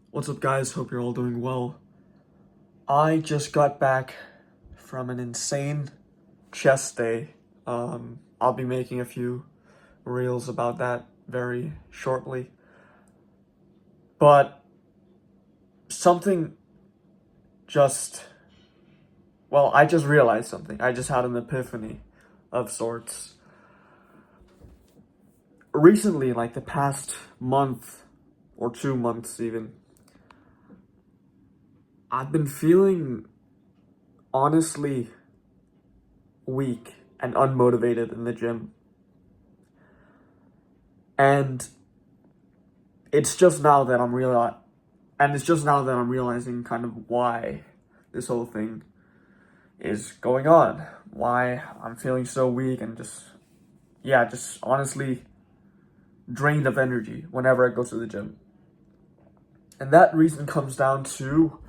What's up, guys? Hope you're all doing well. I just got back from an insane chess day. I'll be making a few reels about that very shortly. But something just, I just realized something. I just had an epiphany of sorts. Recently, like the past month or 2 months even, I've been feeling honestly weak and unmotivated in the gym. And it's just now that I'm realizing kind of why this whole thing is going on. Why I'm feeling so weak and just honestly drained of energy whenever I go to the gym. And that reason comes down to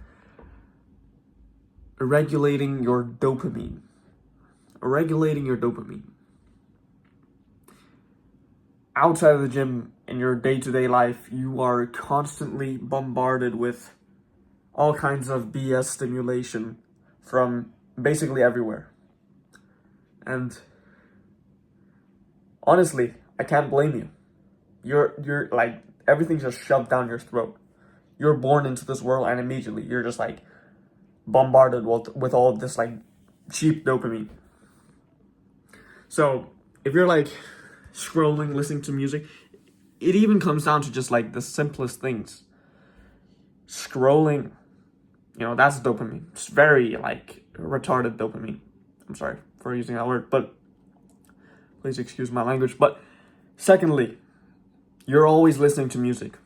regulating your dopamine. Regulating your dopamine. Outside of the gym, in your day-to-day life, you are constantly bombarded with all kinds of BS stimulation from basically everywhere. And honestly, I can't blame you. You're like, everything's just shoved down your throat. You're born into this world and immediately you're just like bombarded with all of this like cheap dopamine. So if you're like scrolling, listening to music, it even comes down to just like the simplest things. Scrolling, that's dopamine. It's very like retarded dopamine. I'm sorry for using that word, but please excuse my language. But secondly, you're always listening to music.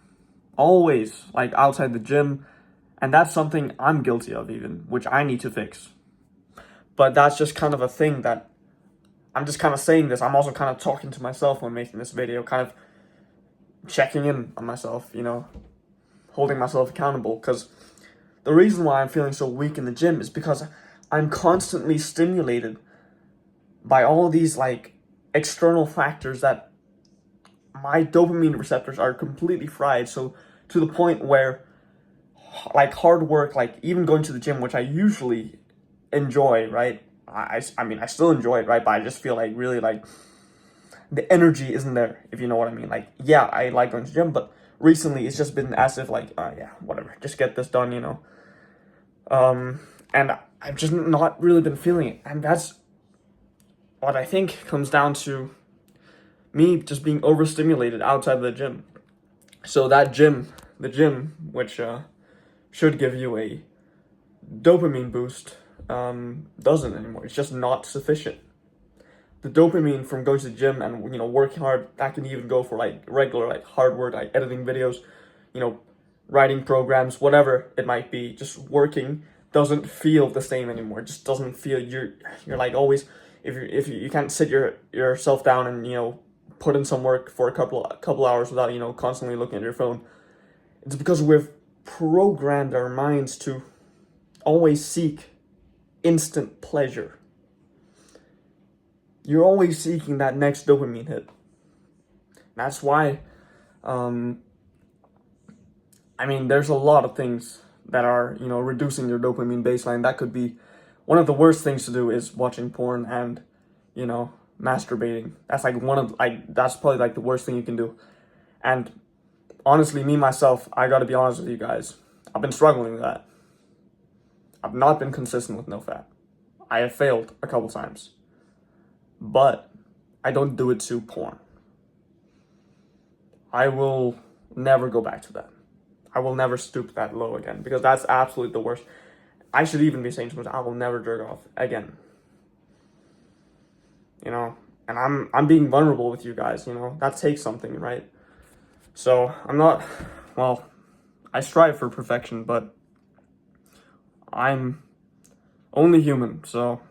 Always, like outside the gym. And that's something I'm guilty of even, which I need to fix. But that's just kind of a thing that I'm just kind of saying this. I'm also kind of talking to myself when making this video, kind of checking in on myself, holding myself accountable. Because the reason why I'm feeling so weak in the gym is because I'm constantly stimulated by all of these like external factors that my dopamine receptors are completely fried. So to the point where like hard work, like even going to the gym, which I usually enjoy, right? I mean, I still enjoy it, right? But I just feel like really like the energy isn't there, if you know what I mean. Like, yeah, I like going to the gym, but recently it's just been as if like, yeah, whatever, just get this done, And I've just not really been feeling it. And that's what I think comes down to me just being overstimulated outside of the gym. So the gym, which should give you a dopamine boost, doesn't anymore. It's just not sufficient. The dopamine from going to the gym and working hard, that can even go for like regular like hard work, like editing videos, writing programs, whatever it might be. Just working doesn't feel the same anymore. It just doesn't feel you're like always, if you can't sit yourself down and put in some work for a couple hours without constantly looking at your phone. It's because we've programmed our minds to always seek instant pleasure. You're always seeking that next dopamine hit. That's why, there's a lot of things that are, reducing your dopamine baseline. That could be one of the worst things to do is watching porn and, masturbating. That's that's probably like the worst thing you can do. And honestly, me, myself, I gotta be honest with you guys. I've been struggling with that. I've not been consistent with no fat. I have failed a couple times. But I don't do it to porn. I will never go back to that. I will never stoop that low again because that's absolutely the worst. I should even be saying to myself, I will never jerk off again. And I'm being vulnerable with you guys, that takes something, right? So I strive for perfection, but I'm only human, so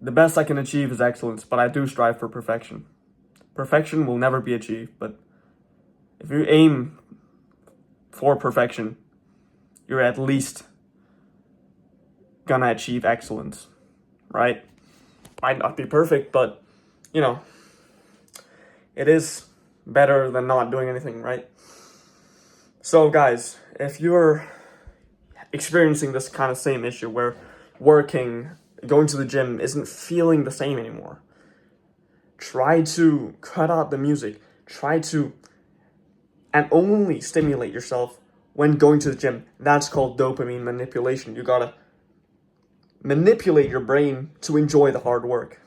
the best I can achieve is excellence, but I do strive for perfection. Perfection will never be achieved, but if you aim for perfection, you're at least gonna achieve excellence, right? Might not be perfect, but it is better than not doing anything, right? So guys, if you're experiencing this kind of same issue where working, going to the gym isn't feeling the same anymore, try to cut out the music. Try to and only stimulate yourself when going to the gym. That's called dopamine manipulation. You gotta manipulate your brain to enjoy the hard work.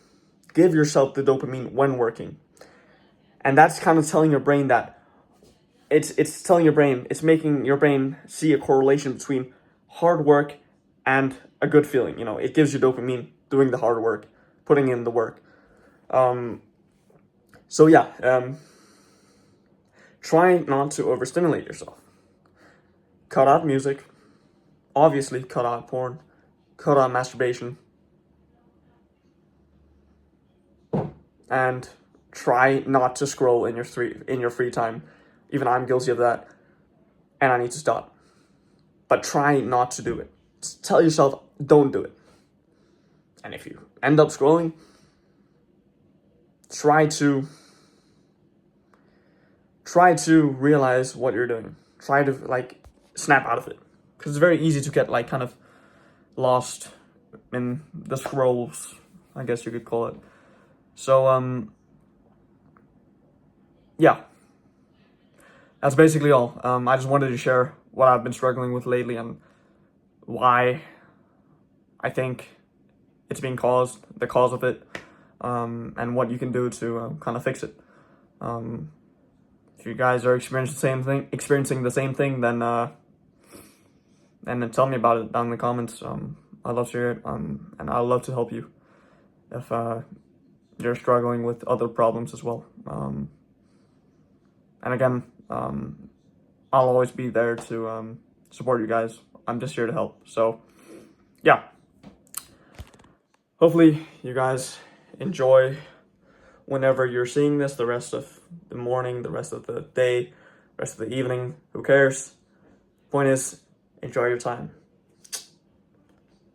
Give yourself the dopamine when working. And that's kind of telling your brain that it's telling your brain, it's making your brain see a correlation between hard work and a good feeling. You know, it gives you dopamine doing the hard work, putting in the work. So yeah, try not to overstimulate yourself. Cut out music. Obviously, cut out porn. Cut out masturbation. And try not to scroll in your free time. Even I'm guilty of that. And I need to stop. But try not to do it. Just tell yourself, don't do it. And if you end up scrolling, try to realize what you're doing. Try to snap out of it, because it's very easy to get kind of lost in the scrolls, I guess you could call it. So yeah, that's basically all. I just wanted to share what I've been struggling with lately and why I think it's being caused, the cause of it, and what you can do to kind of fix it. If you guys are experiencing the same thing, then tell me about it down in the comments. I'd love to hear it, and I'd love to help you if you're struggling with other problems as well. And again, I'll always be there to support you guys. I'm just here to help. So yeah, hopefully you guys enjoy whenever you're seeing this, the rest of the morning, the rest of the day, rest of the evening, who cares? Point is, enjoy your time.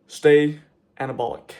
Stay anabolic.